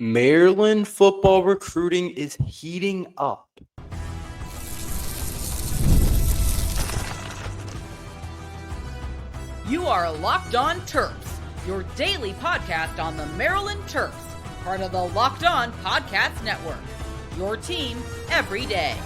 Maryland football recruiting is heating up. You are Locked On Terps, your daily podcast on the Maryland Terps, part of the Locked On Podcast Network. Your team every day.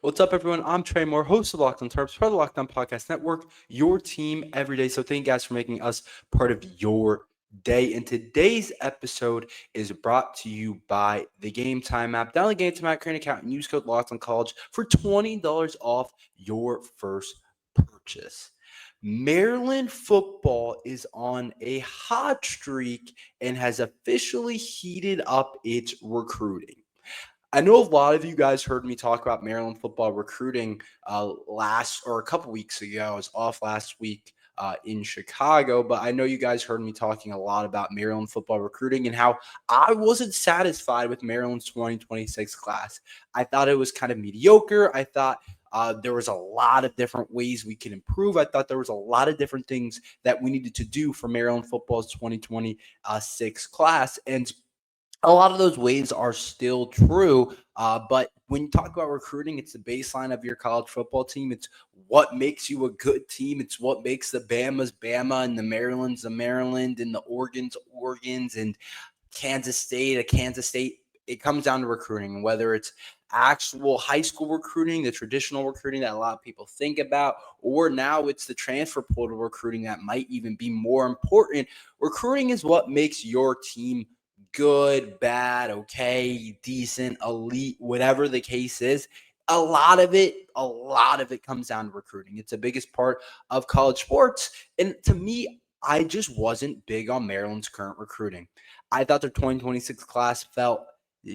What's up, everyone? I'm Tre Moore, host of Locked On Terps, part of the Locked On Podcast Network, your team every day. So thank you guys for making us part of your day. And today's episode is brought to you by the Gametime app. Download the Gametime app, create an account, and use code Locked On College for $20 off your first purchase. Maryland football is on a hot streak and has officially heated up its recruiting. I know a lot of you guys heard me talk about Maryland football recruiting a couple weeks ago. I was off last week in Chicago, but I know you guys heard me talking a lot about Maryland football recruiting and how I wasn't satisfied with Maryland's 2026 class. I thought it was kind of mediocre. I thought there was a lot of different ways we could improve. I thought there was a lot of different things that we needed to do for Maryland football's 2026 class. And a lot of those ways are still true, but when you talk about recruiting, it's the baseline of your college football team. It's what makes you a good team. It's what makes the Bamas Bama and the Marylands the Maryland and the Oregons and Kansas State a Kansas State. It comes down to recruiting, whether it's actual high school recruiting, the traditional recruiting that a lot of people think about, or now it's the transfer portal recruiting that might even be more important. Recruiting is what makes your team good, bad, okay, decent, elite, whatever the case is. A lot of it comes down to recruiting. It's the biggest part of college sports. And to me, I just wasn't big on Maryland's current recruiting. I thought their 2026 class felt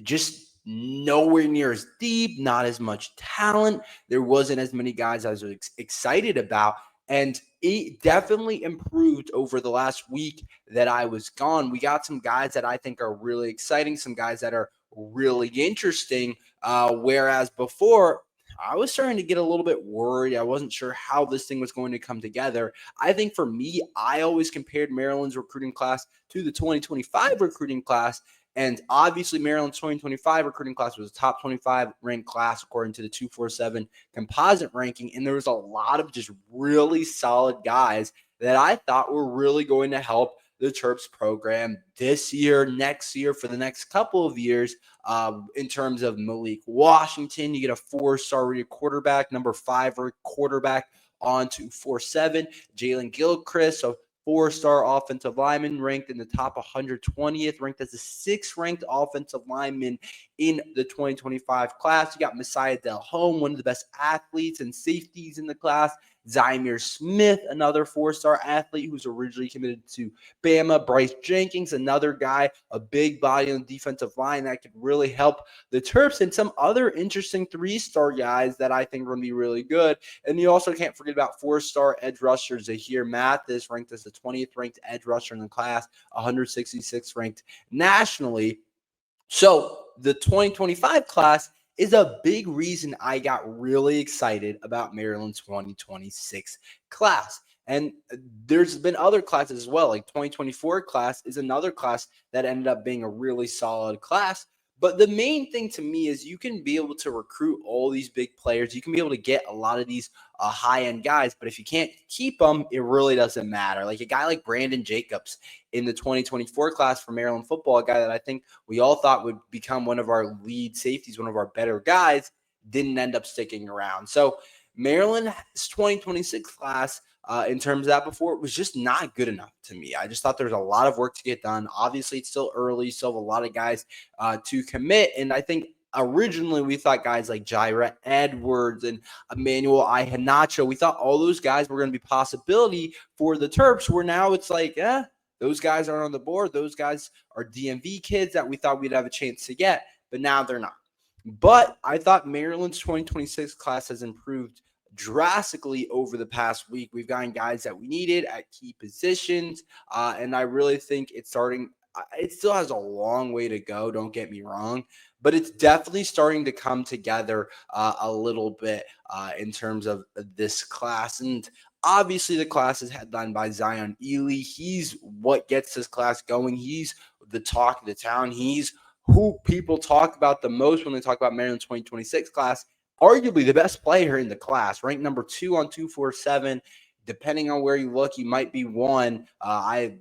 just nowhere near as deep, not as much talent. There wasn't as many guys I was excited about. And it definitely improved over the last week that I was gone. We got some guys that I think are really exciting, some guys that are really interesting. Whereas before, I was starting to get a little bit worried. I wasn't sure how this thing was going to come together. I think for me, I always compared Maryland's recruiting class to the 2025 recruiting class. And obviously, Maryland's 2025 recruiting class was a top 25 ranked class according to the 247 composite ranking. And there was a lot of just really solid guys that I thought were really going to help the Terps program this year, next year, for the next couple of years. In terms of Malik Washington, you get a 4-star rated quarterback, number 5 quarterback on 247. Jalen Gilchrist, so 4-star offensive lineman, ranked in the top 120th, ranked as the 6th ranked offensive lineman in the 2025 class. You got Messiah Delhomme, one of the best athletes and safeties in the class. Zymir Smith, another 4-star athlete who's originally committed to Bama. Bryce Jenkins, another guy, a big body on the defensive line that could really help the Terps, and some other interesting 3-star guys that I think are going to be really good. And you also can't forget about 4-star edge rusher Zahir Mathis, ranked as the 20th ranked edge rusher in the class, 166th ranked nationally. So the 2025 class is a big reason I got really excited about Maryland's 2026 class. And there's been other classes as well, like 2024 class is another class that ended up being a really solid class. But the main thing to me is you can be able to recruit all these big players. You can be able to get a lot of these high-end guys, but if you can't keep them, it really doesn't matter. Like a guy like Brandon Jacobs in the 2024 class for Maryland football, a guy that I think we all thought would become one of our lead safeties, one of our better guys, didn't end up sticking around. So Maryland's 2026 class, in terms of that before, it was just not good enough to me. I just thought there was a lot of work to get done. Obviously, it's still early. Still have a lot of guys to commit. And I think originally we thought guys like Jaira Edwards and Emmanuel Iheanacho, we thought all those guys were going to be possibility for the Terps, where now it's like, those guys aren't on the board. Those guys are DMV kids that we thought we'd have a chance to get, but now they're not. But I thought Maryland's 2026 class has improved drastically over the past week. We've gotten guys that we needed at key positions, and I really think it's starting. It still has a long way to go, don't get me wrong, but it's definitely starting to come together a little bit in terms of this class. And Obviously, the class is headlined by Zion Ely. He's what gets this class going. He's the talk of the town. He's who people talk about the most when they talk about Maryland 2026 class. Arguably the best player in the class, ranked number 2 on 247. Depending on where you look, he might be one.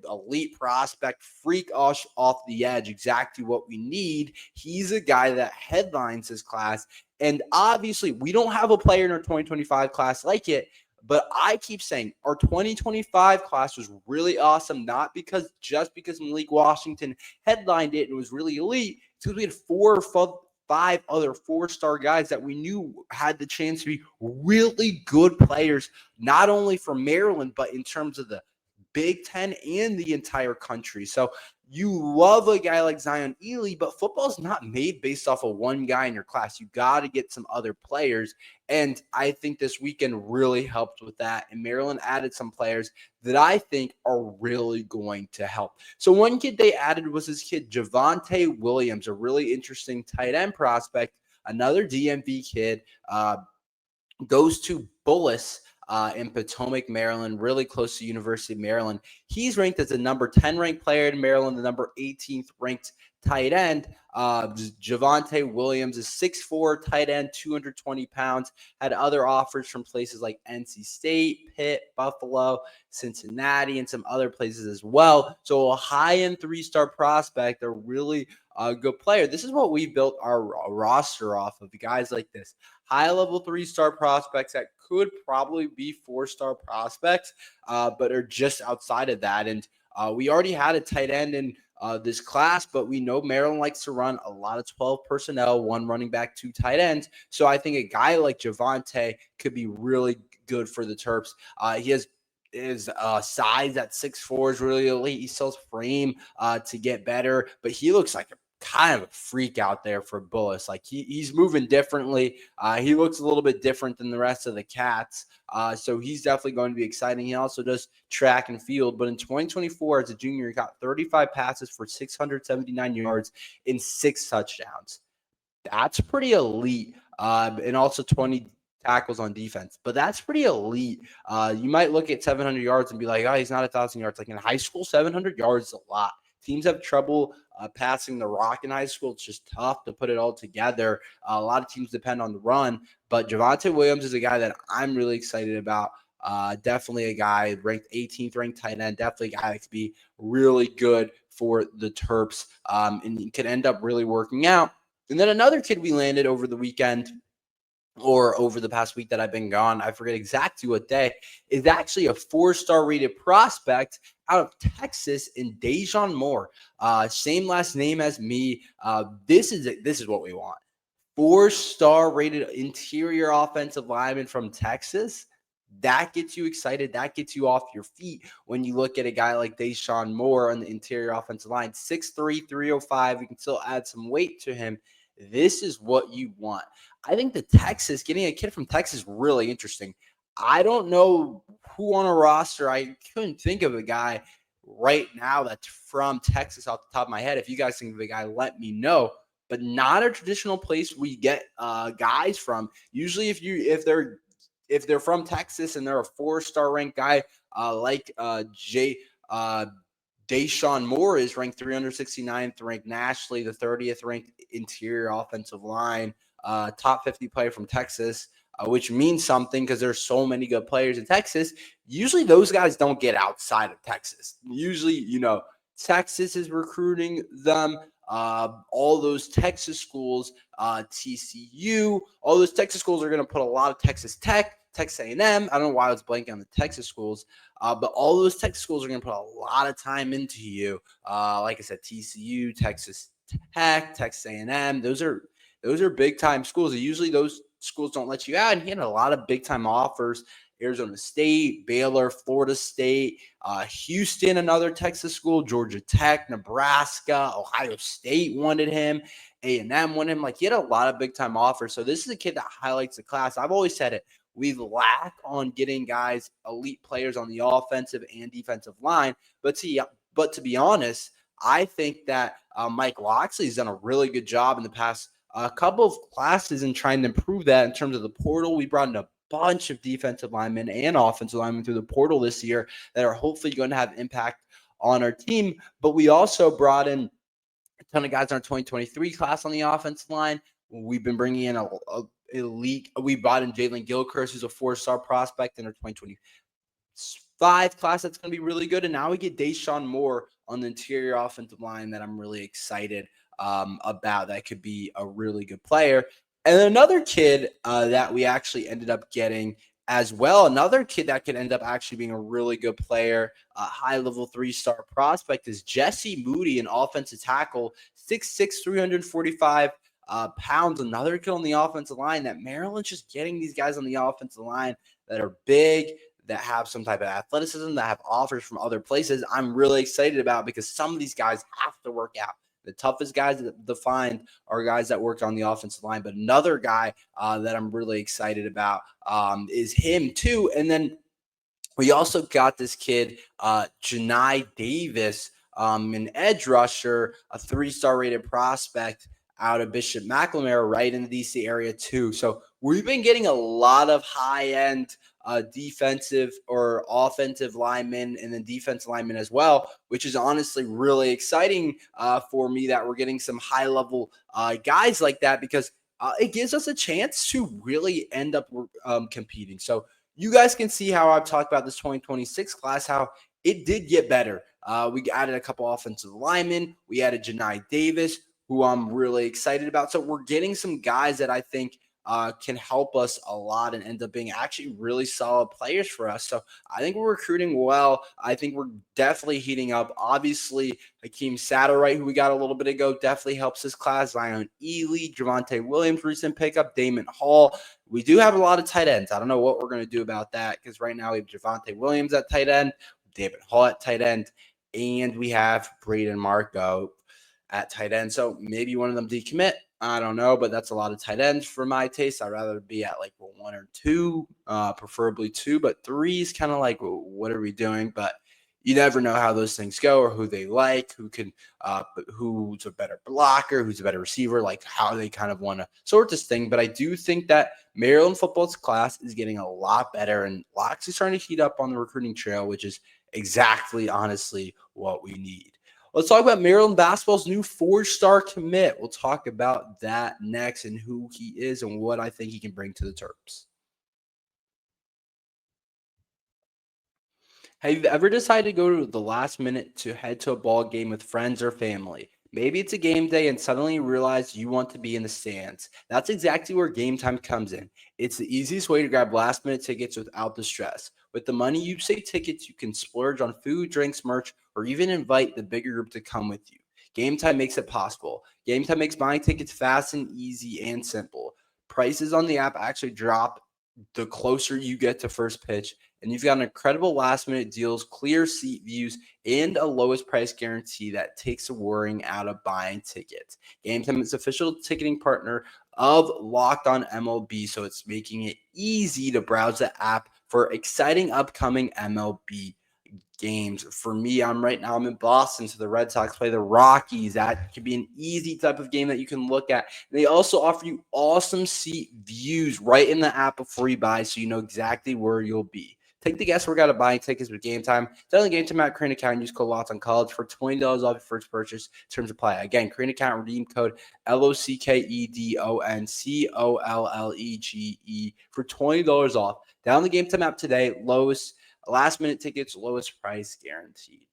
Elite prospect, freak us off the edge, exactly what we need. He's a guy that headlines his class. And obviously, we don't have a player in our 2025 class like it. But I keep saying our 2025 class was really awesome, not just because Malik Washington headlined it and was really elite. It's because we had 4 or 5 other 4-star guys that we knew had the chance to be really good players, not only for Maryland, but in terms of the Big Ten and the entire country. So you love a guy like Zion Ely, but football is not made based off of one guy in your class. You got to get some other players. And I think this weekend really helped with that. And Maryland added some players that I think are really going to help. So one kid they added was this kid, Javonte Williams, a really interesting tight end prospect, another DMV kid, goes to Bullis in Potomac, Maryland, really close to University of Maryland. He's ranked as the number 10 ranked player in Maryland, the number 18th ranked tight end. Javonte Williams is 6'4", tight end, 220 pounds, had other offers from places like NC State, Pitt, Buffalo, Cincinnati, and some other places as well. So a high-end 3-star prospect, a really good player. This is what we built our roster off of, guys like this. High-level 3-star prospects that could probably be 4-star prospects, but are just outside of that. And we already had a tight end in this class, but we know Maryland likes to run a lot of 12 personnel, 1 running back, 2 tight ends. So I think a guy like Javonte could be really good for the Terps. He has his size at 6'4" is really elite. He still has frame to get better, but he looks like a kind of a freak out there for Bullis. Like he's moving differently. He looks a little bit different than the rest of the cats. So he's definitely going to be exciting. He also does track and field, but in 2024 as a junior, he got 35 passes for 679 yards and 6 touchdowns. That's pretty elite. And also 20 tackles on defense, but that's pretty elite. You might look at 700 yards and be like, oh, he's not 1,000 yards. Like in high school, 700 yards is a lot. Teams have trouble passing the rock in high school. It's just tough to put it all together. A lot of teams depend on the run, but Javonte Williams is a guy that I'm really excited about. Definitely a guy ranked 18th ranked tight end. Definitely a guy that could be really good for the Terps, and he could end up really working out. And then another kid we landed over the weekend, or over the past week that I've been gone, I forget exactly what day, is actually a 4-star rated prospect out of Texas in Deshawn Moore. Same last name as me. This is what we want. 4-star rated interior offensive lineman from Texas. That gets you excited. That gets you off your feet when you look at a guy like Deshawn Moore on the interior offensive line. 6'3", 305. We can still add some weight to him. This is what you want. I think getting a kid from Texas, really interesting. I don't know who on a roster. I couldn't think of a guy right now that's from Texas off the top of my head. If you guys think of a guy, let me know. But not a traditional place we get guys from. Usually, if they're from Texas and they're a 4-star ranked guy like Deshawn Moore is ranked 369th ranked nationally, the 30th ranked interior offensive line, top 50 player from Texas, which means something because there's so many good players in Texas. Usually those guys don't get outside of Texas. Usually, Texas is recruiting them. All those Texas schools, TCU, all those Texas schools are going to put a lot of Texas Tech, Texas A&M. I don't know why I was blanking on the Texas schools, but all those Texas schools are going to put a lot of time into you. Like I said, TCU, Texas Tech, Texas A&M. Those are big time schools. Usually those schools don't let you out, and he had a lot of big time offers. Arizona State, Baylor, Florida State, Houston, another Texas school, Georgia Tech, Nebraska, Ohio State wanted him, A&M wanted him. Like, he had a lot of big-time offers. So this is a kid that highlights the class. I've always said it. We lack on getting guys, elite players on the offensive and defensive line. But to be honest, I think that Mike Loxley's done a really good job in the past couple of classes in trying to improve that in terms of the portal. We brought in a bunch of defensive linemen and offensive linemen through the portal this year that are hopefully going to have impact on our team. But we also brought in a ton of guys in our 2023 class on the offensive line. We've been bringing in a elite. We brought in Jalen Gilchrist, who's a 4-star prospect in our 2025 class. That's going to be really good. And now we get Deshawn Moore on the interior offensive line that I'm really excited about. That could be a really good player. And another kid that we actually ended up getting as well, another kid that could end up actually being a really good player, a high-level 3-star prospect, is Jesse Moody, an offensive tackle, 6'6", 345 pounds. Another kid on the offensive line that Maryland's just getting these guys on the offensive line that are big, that have some type of athleticism, that have offers from other places. I'm really excited about because some of these guys have to work out. The toughest guys to find are guys that work on the offensive line. But another guy that I'm really excited about is him too. And then we also got this kid, Janai Davis, an edge rusher, a 3-star rated prospect out of Bishop McLemore, right in the DC area too. So we've been getting a lot of high-end defensive or offensive linemen and then defensive linemen as well, which is honestly really exciting for me that we're getting some high-level guys like that because it gives us a chance to really end up competing. So you guys can see how I've talked about this 2026 class, how it did get better. We added a couple offensive linemen. We added Janai Davis, who I'm really excited about. So we're getting some guys that I think can help us a lot and end up being actually really solid players for us. So I think we're recruiting well. I think we're definitely heating up. Obviously, Hakeem Satterwright, who we got a little bit ago, definitely helps this class. Zion Ely, Javonte Williams, recent pickup, Damon Hall. We do have a lot of tight ends. I don't know what we're going to do about that because right now we have Javonte Williams at tight end, David Hall at tight end, and we have Braden Marco at tight end. So maybe one of them decommit. I don't know, but that's a lot of tight ends for my taste. I'd rather be at like 1 or 2, preferably 2, but 3 is kind of like, what are we doing? But you never know how those things go or who they like, who's a better blocker, who's a better receiver, like how they kind of want to sort this thing. But I do think that Maryland football's class is getting a lot better and actually starting to heat up on the recruiting trail, which is exactly, honestly, what we need. Let's talk about Maryland basketball's new 4-star commit. We'll talk about that next and who he is and what I think he can bring to the Terps. Have you ever decided to go to the last minute to head to a ball game with friends or family? Maybe it's a game day and suddenly you realize you want to be in the stands. That's exactly where Gametime comes in. It's the easiest way to grab last minute tickets without the stress. With the money you save tickets, you can splurge on food, drinks, merch, or even invite the bigger group to come with you. Gametime makes it possible. Gametime makes buying tickets fast and easy and simple. Prices on the app actually drop the closer you get to first pitch, and you've got an incredible last-minute deals, clear seat views, and a lowest price guarantee that takes the worrying out of buying tickets. Gametime is official ticketing partner of Locked On MLB, so it's making it easy to browse the app for exciting upcoming MLB games. For me, I'm in Boston, so the Red Sox play the Rockies. That could be an easy type of game that you can look at. And they also offer you awesome seat views right in the app before you buy, so you know exactly where you'll be. Take the guesswork out of buying tickets with Gametime. Download the Gametime app, create an account, and use code LOCKEDONCollege for $20 off your first purchase. Terms apply. Again, create an account, redeem code LOCKEDONCOLLEGE for $20 off. Download the Gametime app today. Last minute tickets, lowest price guaranteed.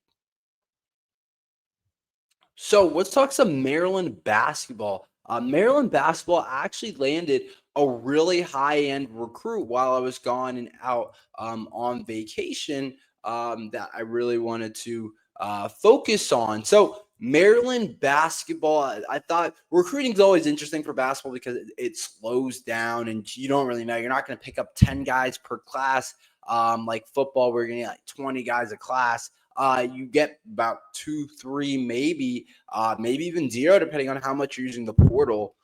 So let's talk some Maryland basketball. Maryland basketball actually landed a really high-end recruit while I was gone and out on vacation that I really wanted to focus on. So Maryland basketball, I thought recruiting is always interesting for basketball because it slows down and you don't really know. You're not going to pick up 10 guys per class like football where you're going to get like 20 guys a class. You get about 2, 3, maybe even 0, depending on how much you're using the portal.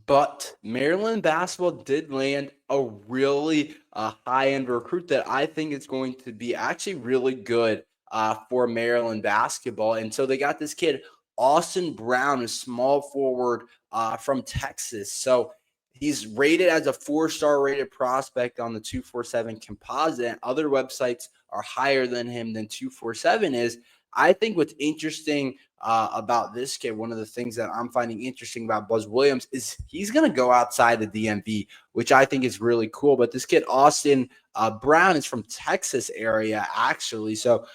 But Maryland basketball did land a really high-end recruit that I think is going to be actually really good for Maryland basketball. And so they got this kid, Austin Brown, a small forward from Texas. So He's rated as a 4-star rated prospect on the 247 composite. Other websites are higher than him than 247 is. I think what's interesting about this kid, one of the things that I'm finding interesting about Buzz Williams is he's going to go outside the DMV, which I think is really cool. But this kid, Austin Brown, is from Texas area, actually. So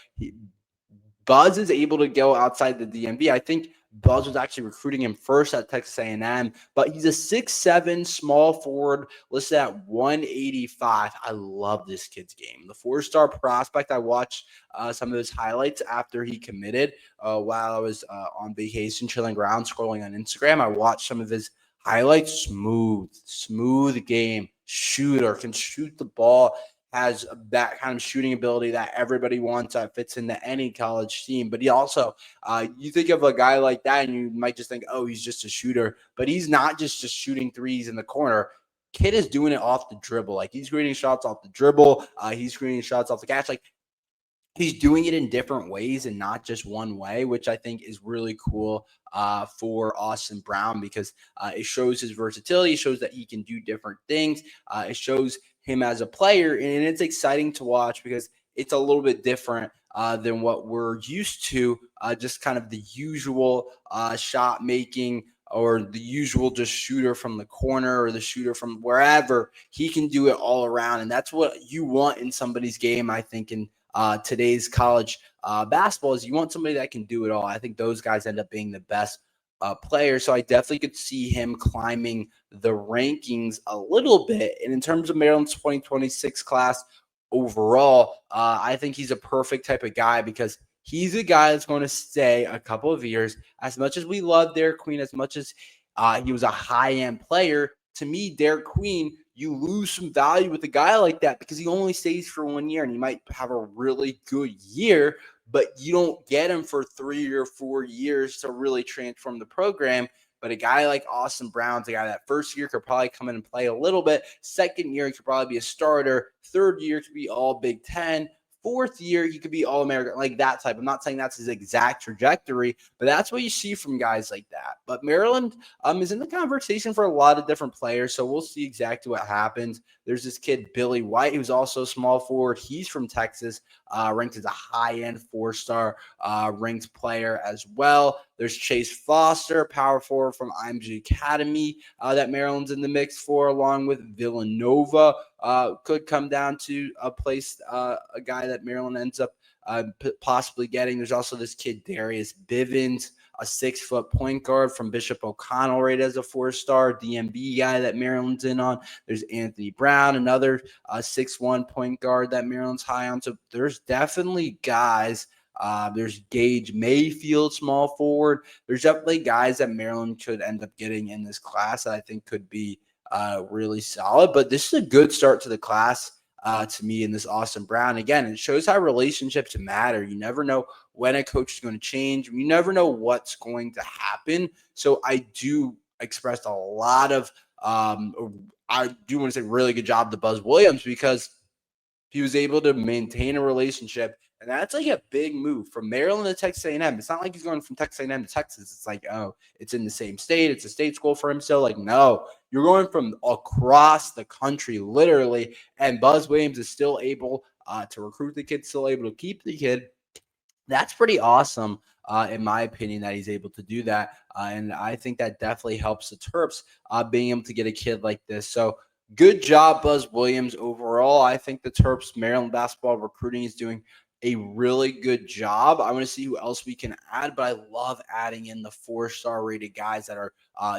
Buzz is able to go outside the DMV. I think Buzz was actually recruiting him first at Texas A&M, but he's a 6'7" small forward listed at 185. I love this kid's game. The 4-star prospect, I watched some of his highlights after he committed while I was on vacation, chilling around, scrolling on Instagram. I watched some of his highlights. Smooth game. Shooter, can shoot the ball, has that kind of shooting ability that everybody wants that fits into any college team. But he also, you think of a guy like that and you might just think, oh, he's just a shooter. But he's not just shooting threes in the corner. Kid is doing it off the dribble. Like, he's creating shots off the dribble. He's creating shots off the catch. Like, he's doing it in different ways and not just one way, which I think is really cool for Austin Brown, because it shows his versatility. It shows that he can do different things. It shows him as a player, and it's exciting to watch because it's a little bit different than what we're used to, just kind of the usual shot making or the usual just shooter from the corner or the shooter from wherever. He can do it all around, and that's what you want in somebody's game, I think, in today's college basketball, is you want somebody that can do it all. I think those guys end up being the best player. So I definitely could see him climbing the rankings a little bit. And in terms of Maryland's 2026 class overall, I think he's a perfect type of guy because he's a guy that's going to stay a couple of years. As much as we love Derek Queen, as much as he was a high-end player, to me, Derek Queen, you lose some value with a guy like that because he only stays for 1 year and he might have a really good year, but you don't get him for 3 or 4 years to really transform the program. But a guy like Austin Brown's a guy that first year could probably come in and play a little bit. Second year, he could probably be a starter. Third year could be all Big Ten. Fourth year, he could be All-American, like that type. I'm not saying that's his exact trajectory, but that's what you see from guys like that. But Maryland is in the conversation for a lot of different players, so we'll see exactly what happens. There's this kid, Billy White, who's also a small forward. He's from Texas, ranked as a high-end 4-star ranked player as well. There's Chase Foster, power forward from IMG Academy that Maryland's in the mix for, along with Villanova. Could come down to a place, a guy that Maryland ends up possibly getting. There's also this kid, Darius Bivens, a 6-foot point guard from Bishop O'Connell, rated as a 4-star DMV guy that Maryland's in on. There's Anthony Brown, another 6'1" point guard that Maryland's high on. So there's definitely guys. There's Gage Mayfield, small forward. There's definitely guys that Maryland could end up getting in this class that I think could be really solid. But this is a good start to the class to me in this Austin Brown. Again, it shows how relationships matter. You never know when a coach is going to change. You never know what's going to happen. So I do express a lot of I do want to say really good job to Buzz Williams because he was able to maintain a relationship. And that's like a big move from Maryland to Texas A&M. It's not like he's going from Texas A&M to Texas. It's like, oh, it's in the same state. It's a state school for him. So, like, no, you're going from across the country, literally. And Buzz Williams is still able to recruit the kid, still able to keep the kid. That's pretty awesome, in my opinion, that he's able to do that. And I think that definitely helps the Terps being able to get a kid like this. So, good job, Buzz Williams, overall. I think the Terps Maryland basketball recruiting is doing a really good job. I want to see who else we can add, but I love adding in the 4-star rated guys that are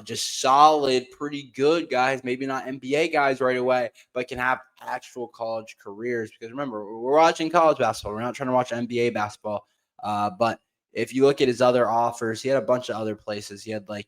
just solid, pretty good guys, maybe not NBA guys right away, but can have actual college careers. Because remember, we're watching college basketball. We're not trying to watch NBA basketball. But if you look at his other offers, he had a bunch of other places. He had, like,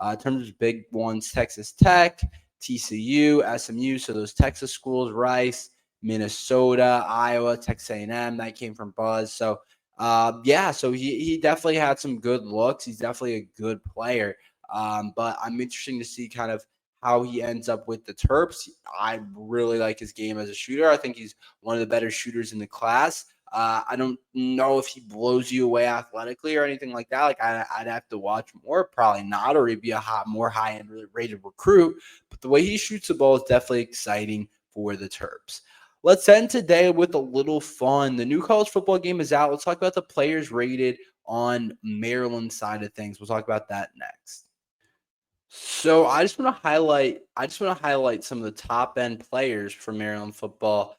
in terms of big ones, Texas Tech, TCU, SMU, so those Texas schools, Rice, Minnesota, Iowa, Texas A&M, that came from Buzz. So, so he definitely had some good looks. He's definitely a good player. But I'm interested to see kind of how he ends up with the Terps. I really like his game as a shooter. I think he's one of the better shooters in the class. I don't know if he blows you away athletically or anything like that. Like I'd have to watch more, probably not, or he'd be a more high-end rated recruit. But the way he shoots the ball is definitely exciting for the Terps. Let's end today with a little fun. The new college football game is out. Let's talk about the players rated on Maryland side of things. We'll talk about that next. So I just want to highlight some of the top end players for Maryland football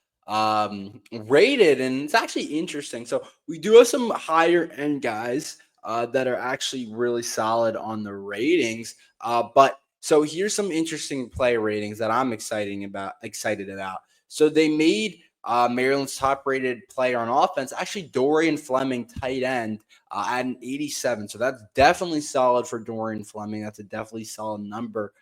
rated, and it's actually interesting. So we do have some higher end guys that are actually really solid on the ratings. But so here's some interesting player ratings that I'm excited about. So they made Maryland's top rated player on offense actually Dorian Fleming, tight end, at an 87. So that's definitely solid for Dorian Fleming. That's a definitely solid number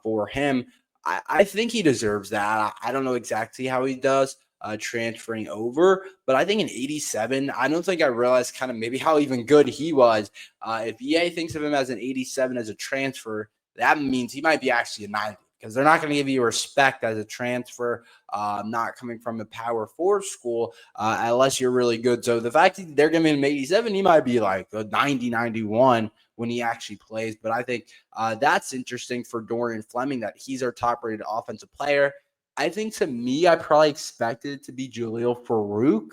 for him. I think he deserves that. I don't know exactly how he does transferring over, but I think an 87, I don't think I realized kind of maybe how even good he was. If EA thinks of him as an 87 as a transfer, that means he might be actually a 90, because they're not going to give you respect as a transfer, not coming from a Power 4 school, unless you're really good. So the fact that they're giving him 87, he might be like a 90, 91 when he actually plays. But I think that's interesting for Dorian Fleming, that he's our top-rated offensive player. I think, to me, I probably expected it to be Jaleel Farouk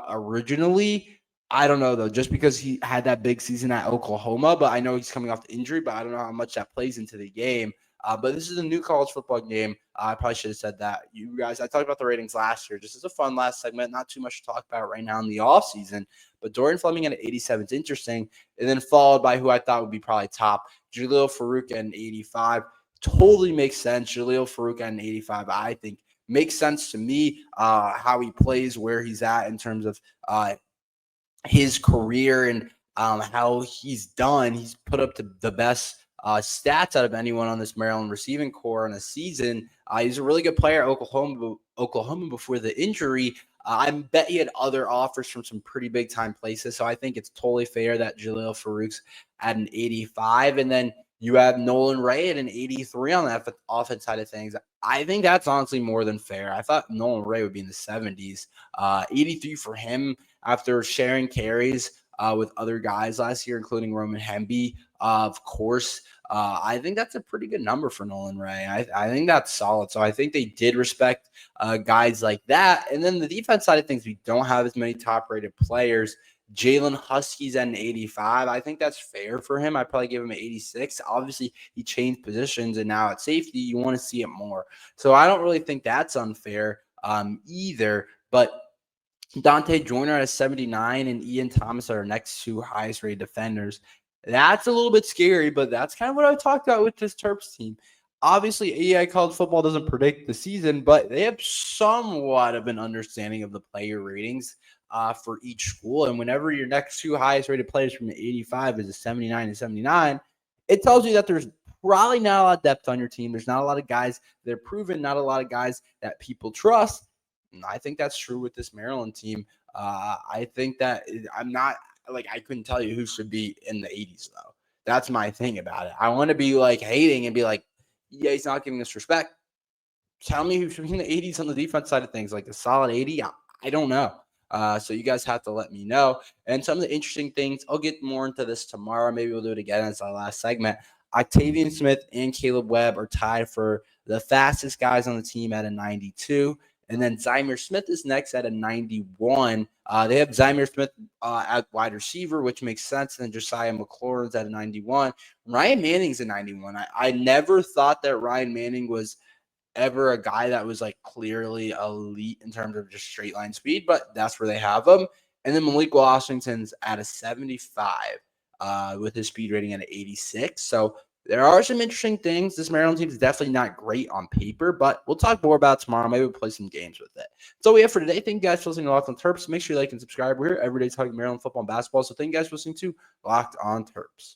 originally. I don't know, though, just because he had that big season at Oklahoma, but I know he's coming off the injury, but I don't know how much that plays into the game. But this is a new college football game. I probably should have said that. You guys, I talked about the ratings last year. Just as a fun last segment, not too much to talk about right now in the offseason. But Dorian Fleming at 87 is interesting. And then followed by who I thought would be probably top, Jaleel Farouk at an 85. Totally makes sense. Jaleel Farouk at an 85, I think, makes sense to me, how he plays, where he's at in terms of his career and how he's done. He's put up the best stats out of anyone on this Maryland receiving core in a season. He's a really good player at Oklahoma before the injury. I bet he had other offers from some pretty big time places. So I think it's totally fair that Jaleel Farouk's at an 85. And then you have Nolan Ray at an 83 on that offense side of things. I think that's honestly more than fair. I thought Nolan Ray would be in the 70s. 83 for him after sharing carries with other guys last year, including Roman Hemby, of course. I think that's a pretty good number for Nolan Ray. I think that's solid. So I think they did respect guys like that. And then the defense side of things, we don't have as many top-rated players. Jalen Husky's at an 85. I think that's fair for him. I'd probably give him an 86. Obviously, he changed positions, and now at safety, you want to see it more. So I don't really think that's unfair either. But Dante Joyner at 79 and Ian Thomas are our next two highest-rated defenders. That's a little bit scary, but that's kind of what I talked about with this Terps team. Obviously, EA college football doesn't predict the season, but they have somewhat of an understanding of the player ratings for each school. And whenever your next two highest rated players from the 85 is a 79 and 79, it tells you that there's probably not a lot of depth on your team. There's not a lot of guys that are proven, not a lot of guys that people trust. And I think that's true with this Maryland team. I think that I couldn't tell you who should be in the 80s, though. That's my thing about it. I want to be like hating and be like, yeah, he's not giving us respect. Tell me who should be in the 80s on the defense side of things, like a solid 80. I don't know. So you guys have to let me know. And some of the interesting things, I'll get more into this tomorrow. Maybe we'll do it again as our last segment. Octavian Smith and Caleb Webb are tied for the fastest guys on the team at a 92. And then Zymir Smith is next at a 91. They have Zymir Smith at wide receiver, which makes sense. And then Josiah McLaurin's at a 91. Ryan Manning's a 91. I never thought that Ryan Manning was ever a guy that was like clearly elite in terms of just straight line speed, but that's where they have him. And then Malik Washington's at a 75 with his speed rating at an 86. So there are some interesting things. This Maryland team is definitely not great on paper, but we'll talk more about it tomorrow. Maybe we'll play some games with it. That's all we have for today. Thank you guys for listening to Locked on Terps. Make sure you like and subscribe. We're here every day talking Maryland football and basketball. So thank you guys for listening to Locked on Terps.